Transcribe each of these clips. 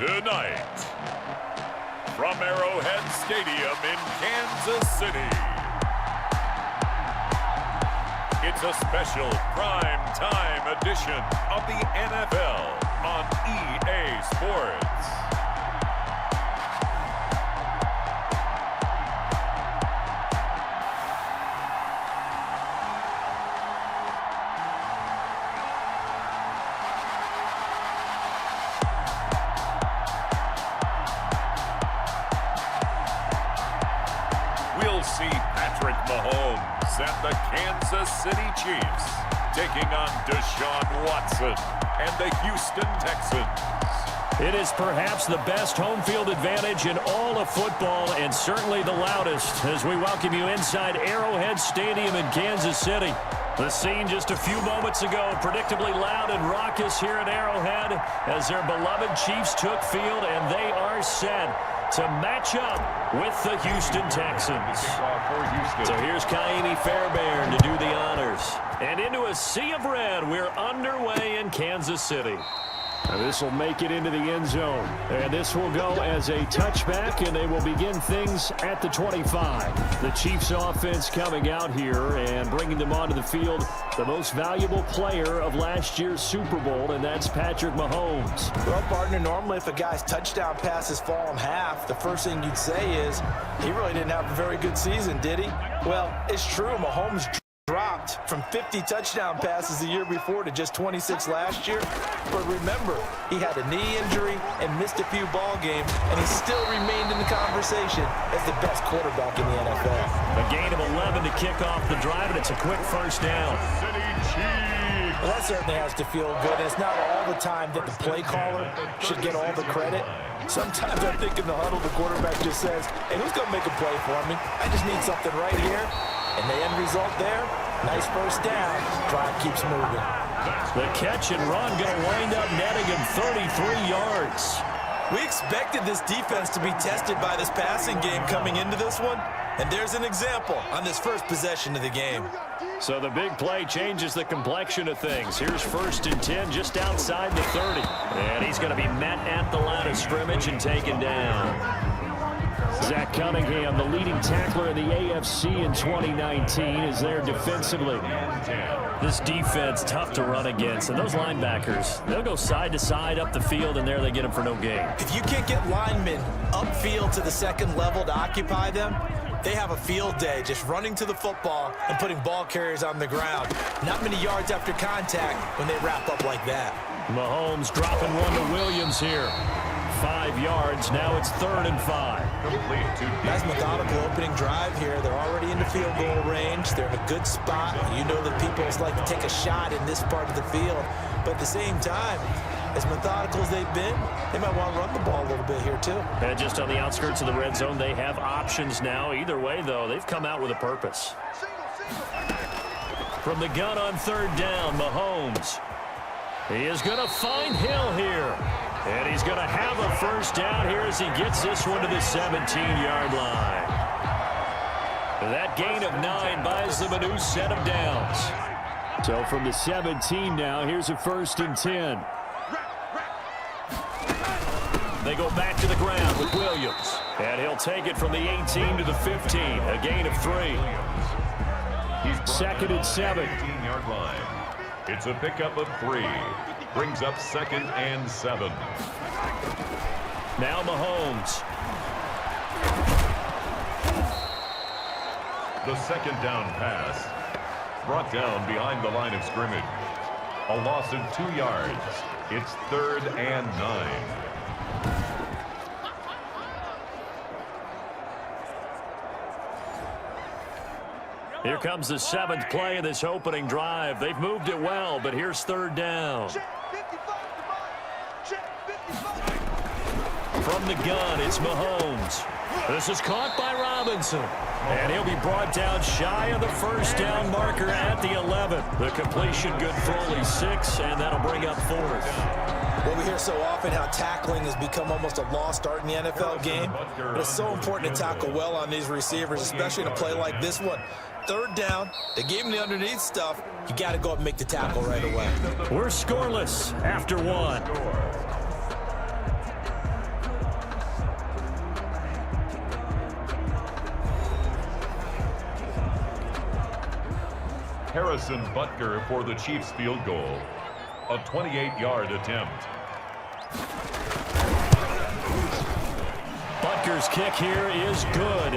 Tonight, from Arrowhead Stadium in Kansas City, it's a special prime time edition of the NFL on EA Sports. We'll see Patrick Mahomes and the Kansas City Chiefs taking on Deshaun Watson and the Houston Texans. It is perhaps the best home field advantage in all of football, and certainly the loudest, as we welcome you inside Arrowhead Stadium in Kansas City. The scene just a few moments ago, predictably loud and raucous here at Arrowhead as their beloved Chiefs took field, and they are set to match up with the Houston Texans. So here's Kaimi Fairbairn to do the honors. And into a sea of red, we're underway in Kansas City. Now this will make it into the end zone. And this will go as a touchback, and they will begin things at the 25. The Chiefs offense coming out here and bringing them onto the field, the most valuable player of last year's Super Bowl, and that's Patrick Mahomes. Well, partner, normally if a guy's touchdown passes fall in half, the first thing you'd say is he really didn't have a very good season, did he? Well, it's true. Mahomes dropped from 50 touchdown passes the year before to just 26 last year. But remember, he had a knee injury and missed a few ball games, and he still remained in the conversation as the best quarterback in the NFL. A gain of 11 to kick off the drive, and it's a quick first down. Well, that certainly has to feel good. And it's not all the time that the play caller should get all the credit. Sometimes I think in the huddle, the quarterback just says, hey, who's going to make a play for me? I just need something right here. And the end result there, nice first down. Drive keeps moving. The catch and run going to wind up netting him 33 yards. We expected this defense to be tested by this passing game coming into this one. And there's an example on this first possession of the game. So the big play changes the complexion of things. Here's 1st and 10 just outside the 30. And he's going to be met at the line of scrimmage and taken down. Zach Cunningham, the leading tackler in the AFC in 2019, is there defensively. This defense, tough to run against. And those linebackers, they'll go side to side up the field, and there they get them for no gain. If you can't get linemen upfield to the second level to occupy them, they have a field day just running to the football and putting ball carriers on the ground. Not many yards after contact when they wrap up like that. Mahomes dropping one to Williams here. 5 yards. Now it's 3rd and 5. Nice methodical opening drive here. They're already in the field goal range. They're in a good spot. You know that people like to take a shot in this part of the field. But at the same time, as methodical as they've been, they might want to run the ball a little bit here too. And just on the outskirts of the red zone, they have options now. Either way, though, they've come out with a purpose. From the gun on 3rd down, Mahomes. He is going to find Hill here. And he's going to have a first down here as he gets this one to the 17-yard line. That gain of 9 buys them a new set of downs. So from the 17 now, here's a 1st and 10. They go back to the ground with Williams. And he'll take it from the 18 to the 15, a gain of 3. 2nd and 7. 18-yard line. It's a pickup of 3. Brings up 2nd and 7. Now Mahomes. The 2nd down pass brought down behind the line of scrimmage. A loss of 2 yards. It's 3rd and 9. Here comes the 7th play of this opening drive. They've moved it well, but here's 3rd down. From the gun, it's Mahomes. This is caught by Robinson. And he'll be brought down shy of the first down marker at the 11th. The completion good for only 6, and that'll bring up 4th. Well, we hear so often how tackling has become almost a lost art in the NFL game. But it's so important to tackle well on these receivers, especially in a play like this one. 3rd down, they gave him the underneath stuff. You got to go up and make the tackle right away. We're scoreless after 1. Harrison Butker for the Chiefs field goal. A 28-yard attempt. Butker's kick here is good.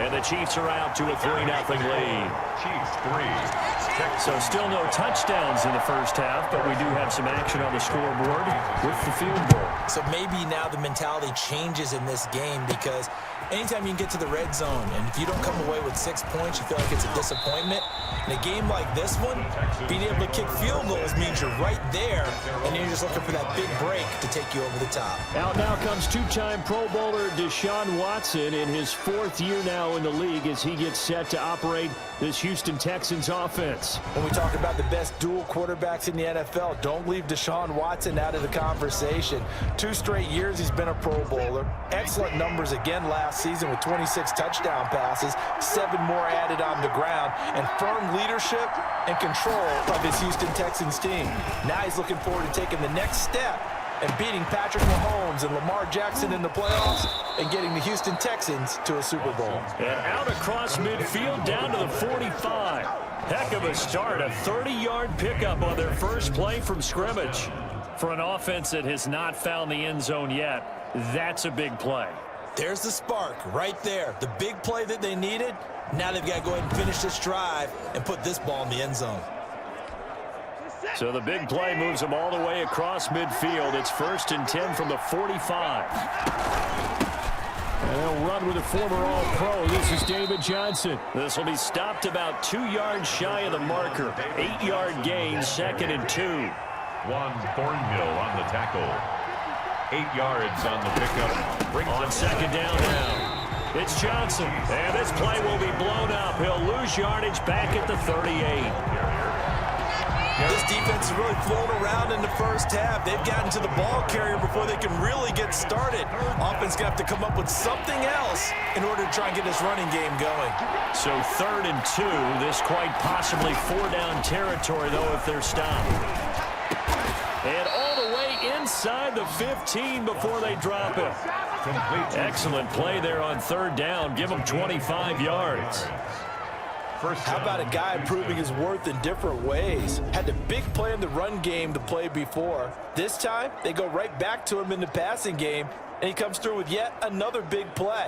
And the Chiefs are out to a 3-0 lead. Chiefs 3. So still no touchdowns in the first half, but we do have some action on the scoreboard with the field goal. So maybe now the mentality changes in this game, because anytime you can get to the red zone, and if you don't come away with 6 points, you feel like it's a disappointment. In a game like this one, being able to kick field goals means you're right there, and you're just looking for that big break to take you over the top. Out now comes two-time Pro Bowler Deshaun Watson in his 4th year now in the league as he gets set to operate this Houston Texans offense. When we talk about the best dual quarterbacks in the NFL, don't leave Deshaun Watson out of the conversation. 2 straight years he's been a Pro Bowler. Excellent numbers again last season with 26 touchdown passes, 7 more added on the ground, and firm leadership and control of his Houston Texans team. Now he's looking forward to taking the next step and beating Patrick Mahomes and Lamar Jackson in the playoffs and getting the Houston Texans to a Super Bowl. And out across midfield down to the 45. Heck of a start, a 30-yard pickup on their first play from scrimmage. For an offense that has not found the end zone yet, that's a big play. There's the spark right there. The big play that they needed. Now they've got to go ahead and finish this drive and put this ball in the end zone. So the big play moves them all the way across midfield. It's 1st and 10 from the 45. And they'll run with a former All-Pro. This is David Johnson. This will be stopped about 2 yards shy of the marker. 8-yard gain, 2nd and 2. Juan Thornhill on the tackle. 8 yards on the pickup. On 2nd down now. It's Johnson. And this play will be blown up. He'll lose yardage back at the 38. This defense is really flown around in the first half. They've gotten to the ball carrier before they can really get started. Offense going to have to come up with something else in order to try and get this running game going. So 3rd and 2. This quite possibly 4-down territory, though, if they're stopped. And all the way inside the 15 before they drop it. Excellent play there on 3rd down. Give them 25 yards. How about a guy proving his worth in different ways? Had the big play in the run game to play before. This time, they go right back to him in the passing game, and he comes through with yet another big play.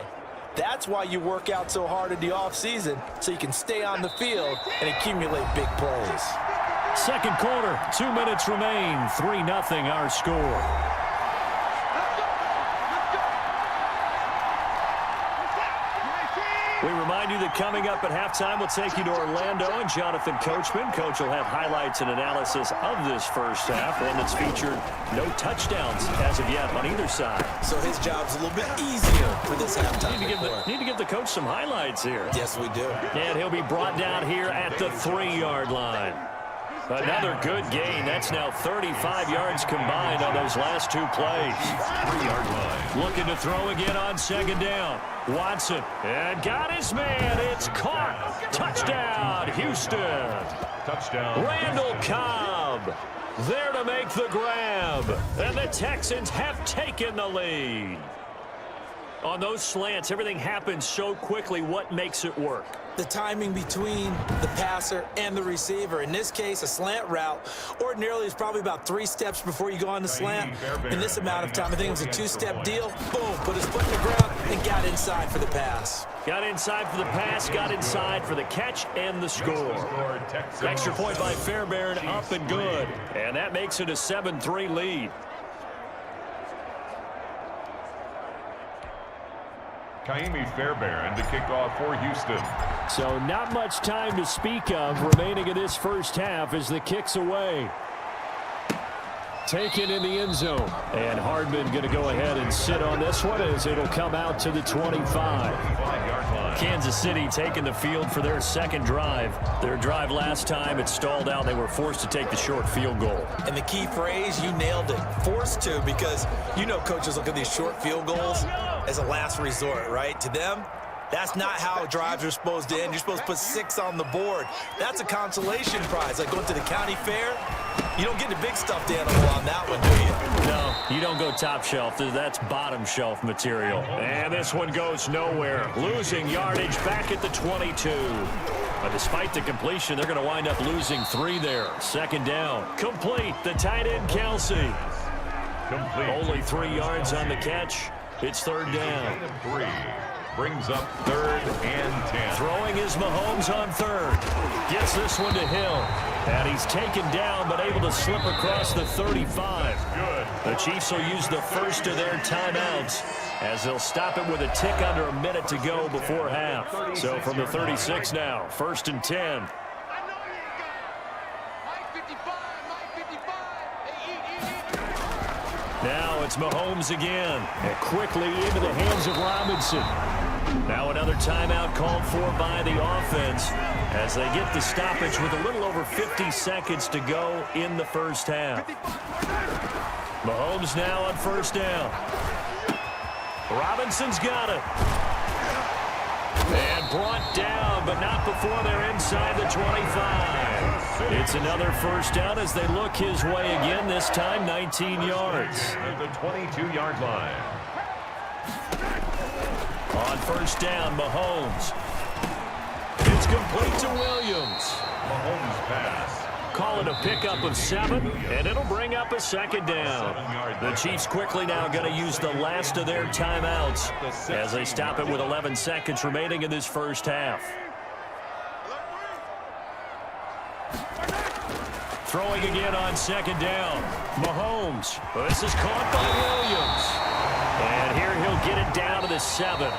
That's why you work out so hard in the offseason, so you can stay on the field and accumulate big plays. 2nd quarter, 2 minutes remain. 3-0 our score. We remind you that coming up at halftime, we'll take you to Orlando and Jonathan Coachman. Coach will have highlights and analysis of this first half, one that's featured no touchdowns as of yet on either side. So his job's a little bit easier for this halftime. Need to give the coach some highlights here. Yes, we do. And he'll be brought down here at the 3-yard line. Another good gain. That's now 35 yards combined on those last 2 plays. 3-yard line. Looking to throw again on 2nd down. Watson, and got his man. It's caught. Touchdown, Houston. Touchdown. Randall Cobb there to make the grab. And the Texans have taken the lead. On those slants, everything happens so quickly. What makes it work? The timing between the passer and the receiver. In this case, a slant route ordinarily is probably about 3 steps before you go on the slant. In this amount of time, I think it was a 2-step deal. Boom, put his foot in the ground and got inside for the pass. Got inside for the pass, got inside for the catch and the score. Extra point by Fairbairn, up and good. And that makes it a 7-3 lead. Kaimi Fairbairn to kick off for Houston. So not much time to speak of remaining in this first half as the kick's away. Taken in the end zone. And Hardman going to go ahead and sit on this one as it'll come out to the 25. Kansas City taking the field for their 2nd drive. Their drive last time, it stalled out. They were forced to take the short field goal. And the key phrase, you nailed it. Forced to, because you know coaches look at these short field goals as a last resort, right? To them, that's not how drives are supposed to end. You're supposed to put 6 on the board. That's a consolation prize. Like going to the county fair, you don't get the big stuffed animal on that one, do you? No, you don't go top shelf. That's bottom shelf material. And this one goes nowhere. Losing yardage back at the 22. But despite the completion, they're going to wind up losing 3 there. Second down. Complete. The tight end, Kelsey. Complete. Only 3 yards on the catch. It's third down. 3. Brings up 3rd and 10. Throwing is Mahomes on 3rd. Gets this one to Hill. And he's taken down, but able to slip across the 35. Good. The Chiefs will use the first of their timeouts as they'll stop it with a tick under a minute to go before half. So from the 36 now, 1st and 10. Now it's Mahomes again. And quickly into the hands of Robinson. Now another timeout called for by the offense as they get the stoppage with a little over 50 seconds to go in the first half. Mahomes now on first down. Robinson's got it. And brought down, but not before they're inside the 25. It's another first down as they look his way again, this time 19 yards. At the 22-yard line. On first down, Mahomes. It's complete to Williams. Mahomes pass. Call it a pickup of 7, and it'll bring up a second down. The Chiefs quickly now going to use the last of their timeouts as they stop it with 11 seconds remaining in this first half. Throwing again on second down. Mahomes. This is caught by Williams. And here he'll get it down to the 7.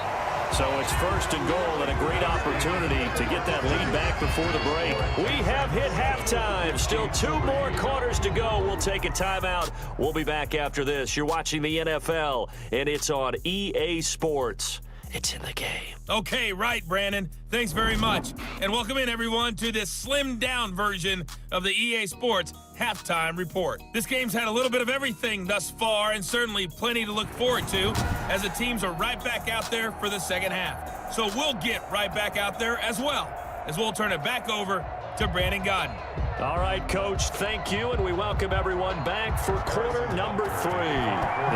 So it's 1st and goal and a great opportunity to get that lead back before the break. We have hit halftime. Still 2 more quarters to go. We'll take a timeout. We'll be back after this. You're watching the NFL, and it's on EA Sports. It's in the game. Okay, right, Brandon. Thanks very much. And welcome in, everyone, to this slimmed-down version of the EA Sports Halftime Report. This game's had a little bit of everything thus far, and certainly plenty to look forward to, as the teams are right back out there for the second half. So we'll get right back out there as well, as we'll turn it back over to Brandon Godden. All right, Coach, thank you, and we welcome everyone back for quarter number 3.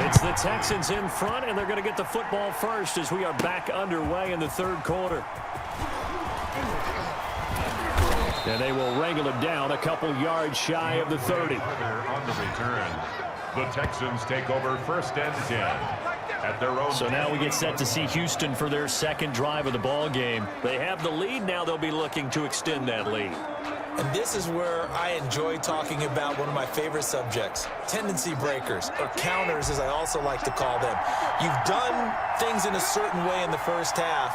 It's the Texans in front, and they're going to get the football first as we are back underway in the third quarter. And they will wrangle it down a couple yards shy of the 30. On the return, the Texans take over 1st and 10. At their own. So now we get set to see Houston for their second drive of the ball game. They have the lead. Now they'll be looking to extend that lead. And this is where I enjoy talking about one of my favorite subjects, tendency breakers, or counters as I also like to call them. You've done things in a certain way in the first half,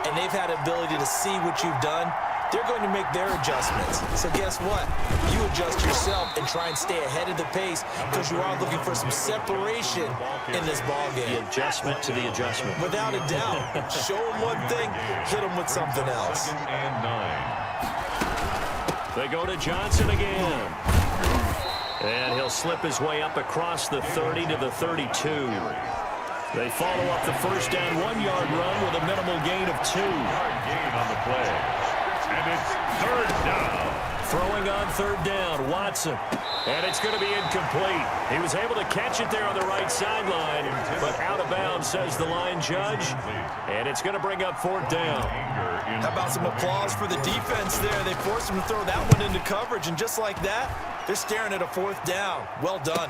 and they've had ability to see what you've done. They're going to make their adjustments. So guess what? You adjust yourself and try and stay ahead of the pace because you are looking for some separation in this ball game. The adjustment to the adjustment. Without a doubt. Show them one thing, hit them with something else. 2nd and 9. They go to Johnson again. And he'll slip his way up across the 30 to the 32. They follow up the first down 1-yard run with a minimal gain of 2. Gain on the play. And it's 3rd down. Throwing on 3rd down, Watson. And it's going to be incomplete. He was able to catch it there on the right sideline, but out of bounds, says the line judge. And it's going to bring up 4th down. How about some applause for the defense there? They forced him to throw that one into coverage, and just like that, they're staring at a 4th down. Well done.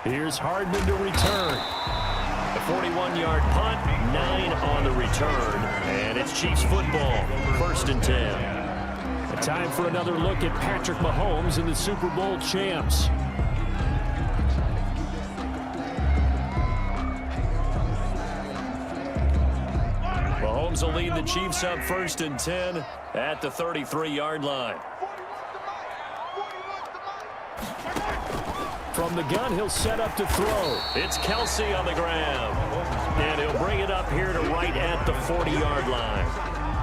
Here's Hardman to return. A 41-yard punt, 9 on the return, and it's Chiefs football, 1st and 10. Time for another look at Patrick Mahomes and the Super Bowl champs. Mahomes will lead the Chiefs up 1st and 10 at the 33-yard line. From the gun, he'll set up to throw. It's Kelsey on the ground. And he'll bring it up here to right at the 40-yard line.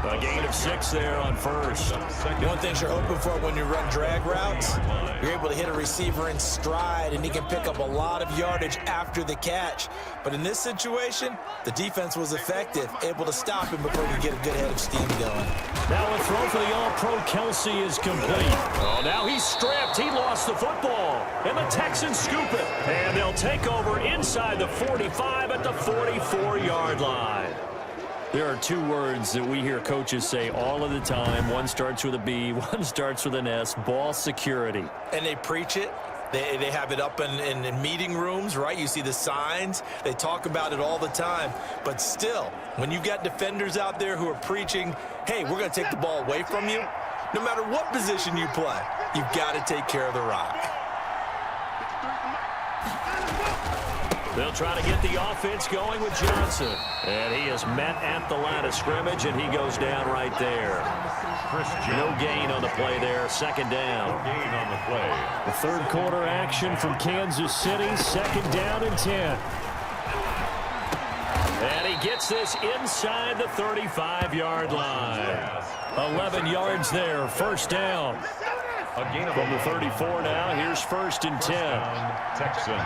A gain of 6 there on first. One thing you're hoping for when you run drag routes, you're able to hit a receiver in stride, and he can pick up a lot of yardage after the catch. But in this situation, the defense was effective, able to stop him before he get a good head of steam going. Now a throw for the All-Pro Kelsey is complete. Oh, now he's stripped. He lost the football. And the Texans scoop it. And they'll take over inside the 45 at the 44-yard line. There are two words that we hear coaches say all of the time. One starts with a B, one starts with an S, ball security. And they preach it. They have it up in meeting rooms, right? You see the signs. They talk about it all the time. But still, when you've got defenders out there who are preaching, hey, we're going to take the ball away from you, no matter what position you play, you've got to take care of the rock. They'll try to get the offense going with Johnson. And he is met at the line of scrimmage, and he goes down right there. No gain on the play there. Second down. No gain on the play. The third quarter action from Kansas City. Second down and 10. And he gets this inside the 35-yard line. 11 yards there. First down. From the 34 now, here's first and 10. Texans.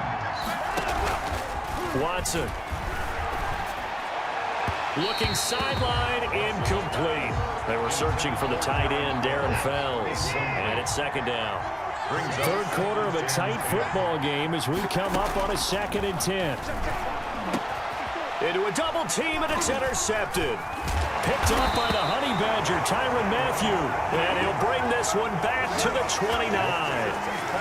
Watson. Looking sideline, incomplete. They were searching for the tight end, Darren Fells. And it's second down. Third quarter of a tight football game as we come up on a second and 10. Into a double team, and it's intercepted. Picked up by the Honey Badger, Tyrann Mathieu. And he'll bring this one back to the 29.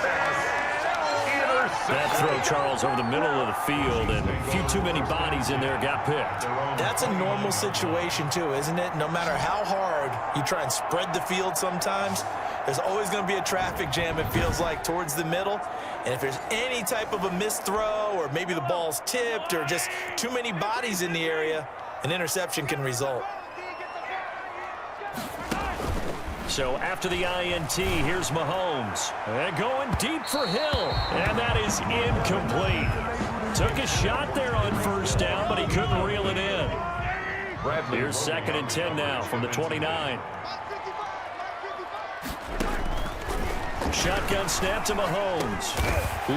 That throw, Charles, over the middle of the field, and a few too many bodies in there got picked. That's a normal situation, too, isn't it? No matter how hard you try and spread the field sometimes, there's always going to be a traffic jam, it feels like, towards the middle. And if there's any type of a missed throw, or maybe the ball's tipped, or just too many bodies in the area, an interception can result. So after the INT, here's Mahomes. And going deep for Hill. And that is incomplete. Took a shot there on first down, but he couldn't reel it in. Here's second and 10 now from the 29. Shotgun snap to Mahomes.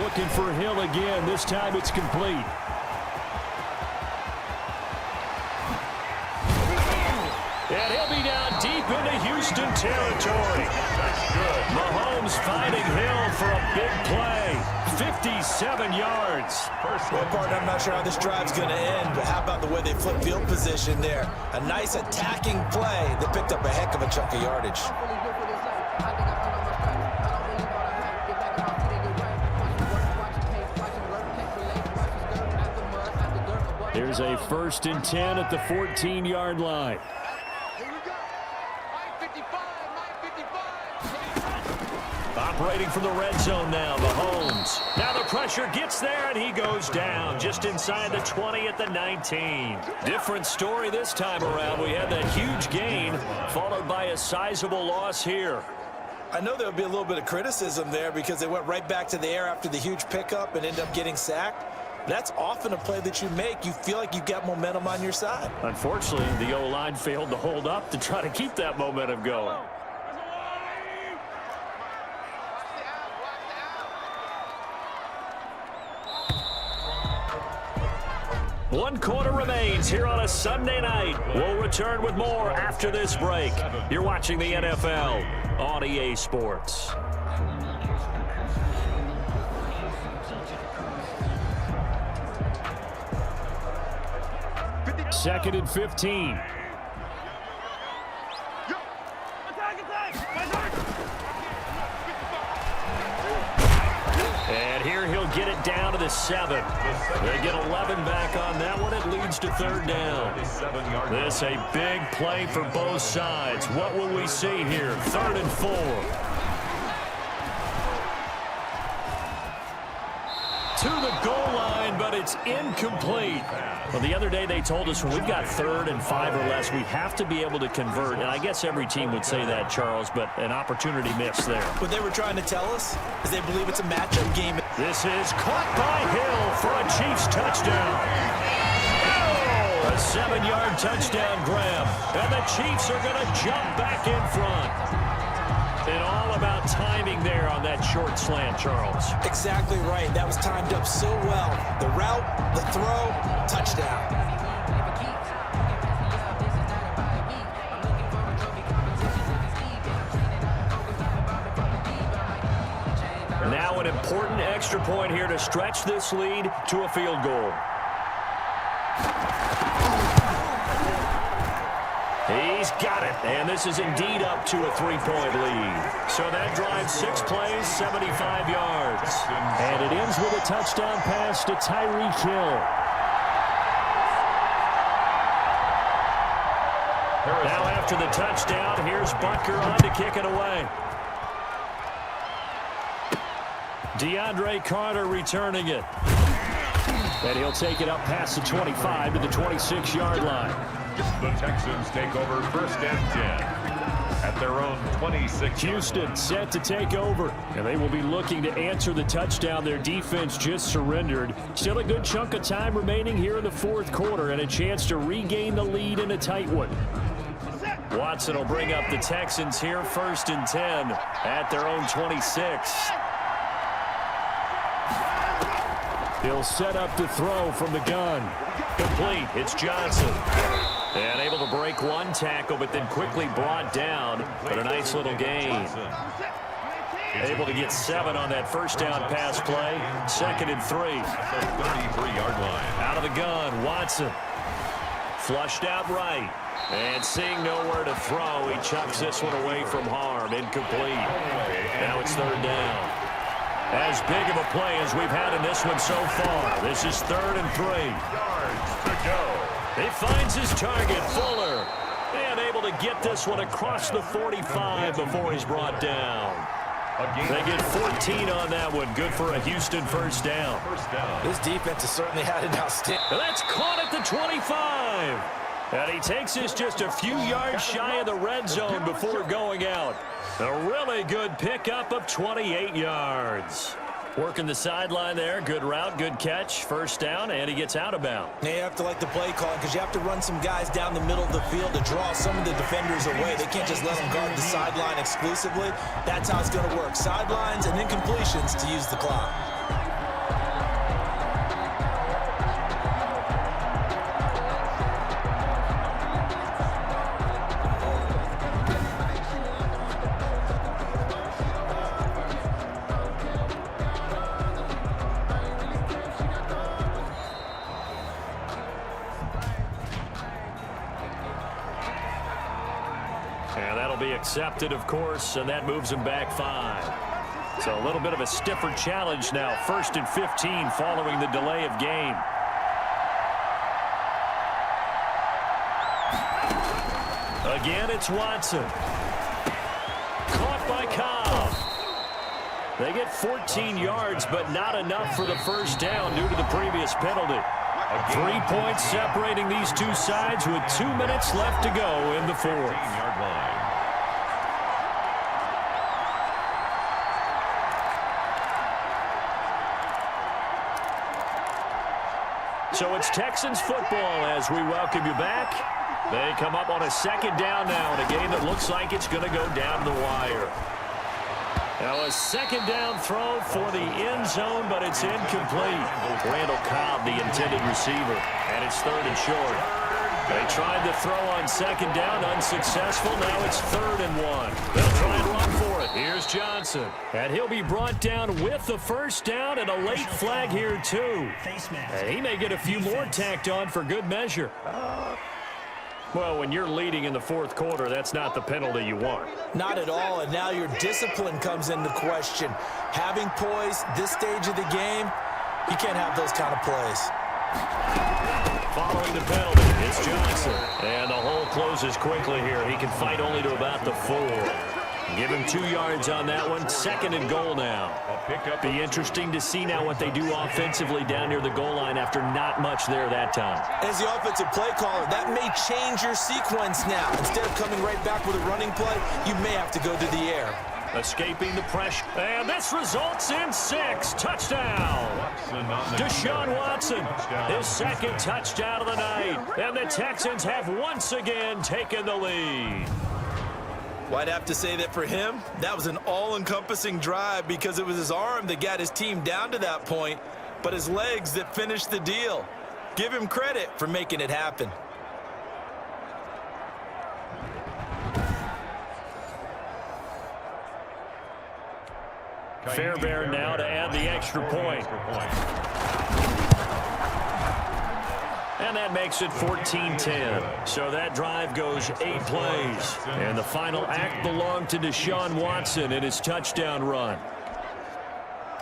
Looking for Hill again. This time it's complete. And he'll be down deep into Houston territory. Mahomes finding Hill for a big play. 57 yards. Well, partner, I'm not sure how this drive's going to end, but how about the way they flip field position there? A nice attacking play that picked up a heck of a chunk of yardage. Here's a first and 10 at the 14-yard line. Operating from the red zone now, Mahomes. Now the pressure gets there, and he goes down just inside the 20 at the 19. Different story this time around. We had that huge gain, followed by a sizable loss here. I know there'll be a little bit of criticism there because they went right back to the air after the huge pickup and ended up getting sacked. That's often a play that you make. You feel like you've got momentum on your side. Unfortunately, the O-line failed to hold up to try to keep that momentum going. One quarter remains here on a Sunday night. We'll return with more after this break. You're watching the NFL on EA Sports. Second and 15. And here he'll get it down to the 7. They get 11 back on that one. It leads to third down. This a big play for both sides. What will we see here? Third and 4. To the goal line, but it's incomplete. Well, the other day they told us when we've got third and 5 or less, we have to be able to convert. And I guess every team would say that, Charles, but an opportunity missed there. What they were trying to tell us is they believe it's a matchup game. This is caught by Hill for a Chiefs touchdown. A 7-yard touchdown grab. And the Chiefs are going to jump back in front. And all about timing there on that short slant, Charles. Exactly right. That was timed up so well. The route, the throw, touchdown. Now an important extra point here to stretch this lead to a field goal. He's got it, and this is indeed up to a 3-point lead. So that drives 6 plays, 75 yards. And it ends with a touchdown pass to Tyreek Hill. Now after the touchdown, here's Butker on to kick it away. DeAndre Carter returning it. And he'll take it up past the 25 to the 26-yard line. The Texans take over 1st and 10 at their own 26. Houston set to take over, and they will be looking to answer the touchdown their defense just surrendered. Still a good chunk of time remaining here in the 4th quarter and a chance to regain the lead in a tight one. Watson will bring up the Texans here 1st and 10 at their own 26. He'll set up to throw from the gun. Complete. It's Johnson. And able to break one tackle, but then quickly brought down. But a nice little gain. Able to get 7 on that first down pass play. 2nd and 3. 33-yard line. Out of the gun, Watson. Flushed out right. And seeing nowhere to throw, he chucks this one away from harm. Incomplete. Now it's 3rd down. As big of a play as we've had in this one so far. This is 3rd and 3. Yards to go. He finds his target, Fuller, and able to get this one across the 45 before he's brought down. They get 14 on that one. Good for a Houston first down. This defense has certainly had an outstanding. That's caught at the 25. And he takes this just a few yards shy of the red zone before going out. A really good pickup of 28 yards. Working the sideline there. Good route, good catch. First down, and he gets out of bounds. You have to like the play calling because you have to run some guys down the middle of the field to draw some of the defenders away. They can't just let them guard the sideline exclusively. That's how it's going to work. Sidelines and incompletions to use the clock. And that'll be accepted, of course, and that moves him back 5. So a little bit of a stiffer challenge now. 1st and 15 following the delay of game. Again, it's Watson. Caught by Cobb. They get 14 yards, but not enough for the first down due to the previous penalty. 3 points separating these two sides with 2 minutes left to go in the 4th. 15-yard line. So it's Texans football as we welcome you back. They come up on a 2nd down now in a game that looks like it's going to go down the wire. Now a 2nd down throw for the end zone, but it's incomplete. Randall Cobb, the intended receiver, and it's 3rd and short. They tried to throw on 2nd down, unsuccessful. Now it's 3rd and 1. They'll try and run for it. Here's Johnson, and he'll be brought down with the first down and a late flag here too. And he may get a few more tacked on for good measure. Well, when you're leading in the 4th quarter, that's not the penalty you want. Not at all, and now your discipline comes into question. Having poise this stage of the game, you can't have those kind of plays. Following the penalty, it's Johnson. And the hole closes quickly here. He can fight only to about the 4. Give him 2 yards on that one. 2nd and goal now. Be interesting to see now what they do offensively down near the goal line after not much there that time. As the offensive play caller, that may change your sequence now. Instead of coming right back with a running play, you may have to go to the air. Escaping the pressure. And this results in 6. Touchdown. Deshaun Watson, his 2nd touchdown of the night. And the Texans have once again taken the lead. Well, I'd have to say that for him, that was an all-encompassing drive because it was his arm that got his team down to that point, but his legs that finished the deal. Give him credit for making it happen. Fairbairn now to add the extra point. And that makes it 14-10. So that drive goes 8 plays. And the final act belonged to Deshaun Watson in his touchdown run.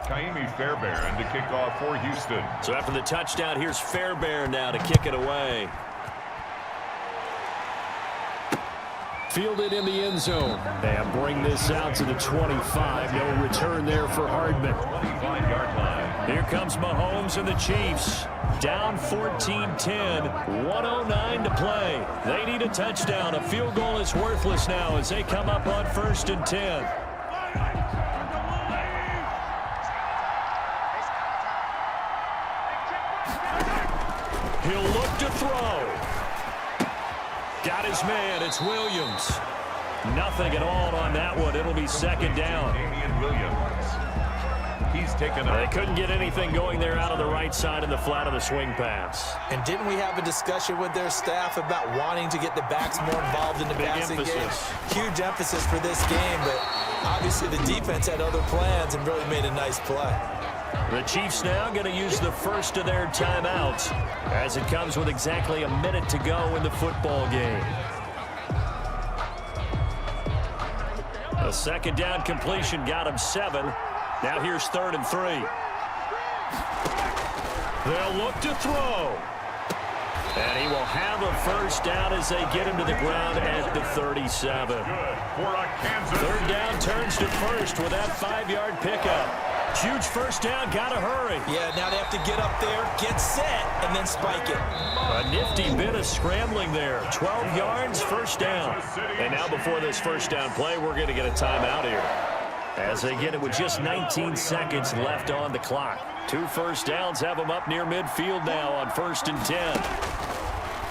Kaimi Fairbairn to kick off for Houston. So after the touchdown, here's Fairbairn now to kick it away. Fielded in the end zone. They bring this out to the 25. No return there for Hardman. 25-yard line. Here comes Mahomes and the Chiefs. Down 14-10. 1:09 to play. They need a touchdown. A field goal is worthless now as they come up on 1st and 10. He'll look to throw. Got his man. It's Williams. Nothing at all on that one. It'll be 2nd down. Damian Williams. He's taken They couldn't get anything going there out of the right side in the flat of the swing pass. And didn't we have a discussion with their staff about wanting to get the backs more involved in the passing game? Huge emphasis for this game, but obviously the defense had other plans and really made a nice play. The Chiefs now going to use the first of their timeouts as it comes with exactly a minute to go in the football game. A 2nd down completion got him 7. Now here's 3rd and 3. They'll look to throw. And he will have a 1st down as they get him to the ground at the 37. 3rd down turns to 1st with that 5-yard pickup. Huge 1st down, gotta hurry. Yeah, now they have to get up there, get set, and then spike it. A nifty bit of scrambling there. 12 yards, 1st down. And now before this 1st down play, we're going to get a timeout here. As they get it with just 19 seconds left on the clock. 2 1st downs have them up near midfield now on 1st and 10.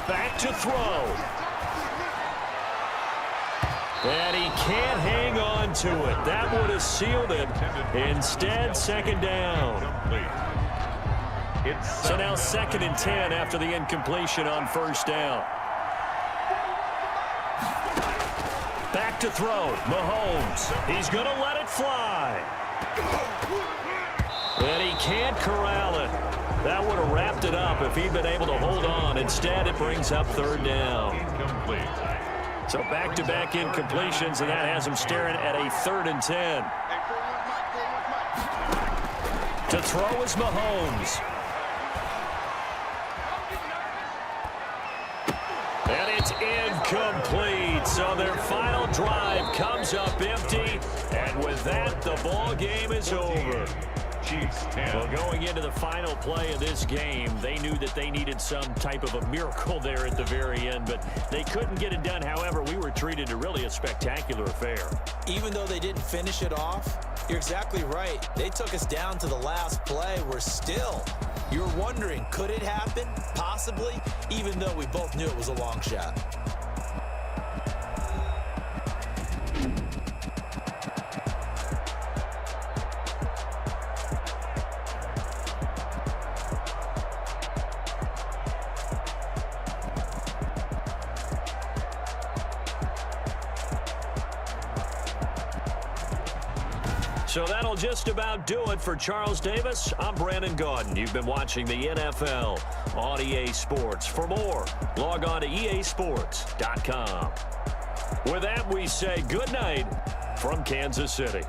Back to throw. And he can't hang on to it. That would have sealed it. Instead, 2nd down. So now 2nd and 10 after the incompletion on 1st down. Back to throw. Mahomes. He's going to let it fly. And he can't corral it. That would have wrapped it up if he'd been able to hold on. Instead, it brings up 3rd down. Incomplete. So back-to-back incompletions, and that has him staring at a 3rd and 10. To throw is Mahomes. And it's incomplete. So their final drive comes up empty. And with that, the ball game is over. Chiefs 10. Well, going into the final play of this game, they knew that they needed some type of a miracle there at the very end, but they couldn't get it done. However, we were treated to really a spectacular affair. Even though they didn't finish it off, you're exactly right. They took us down to the last play. We're still, you're wondering, could it happen? Possibly, even though we both knew it was a long shot. So that'll just about do it for Charles Davis. I'm Brandon Gaudin. You've been watching the NFL on EA Sports. For more, log on to easports.com. With that, we say good night from Kansas City.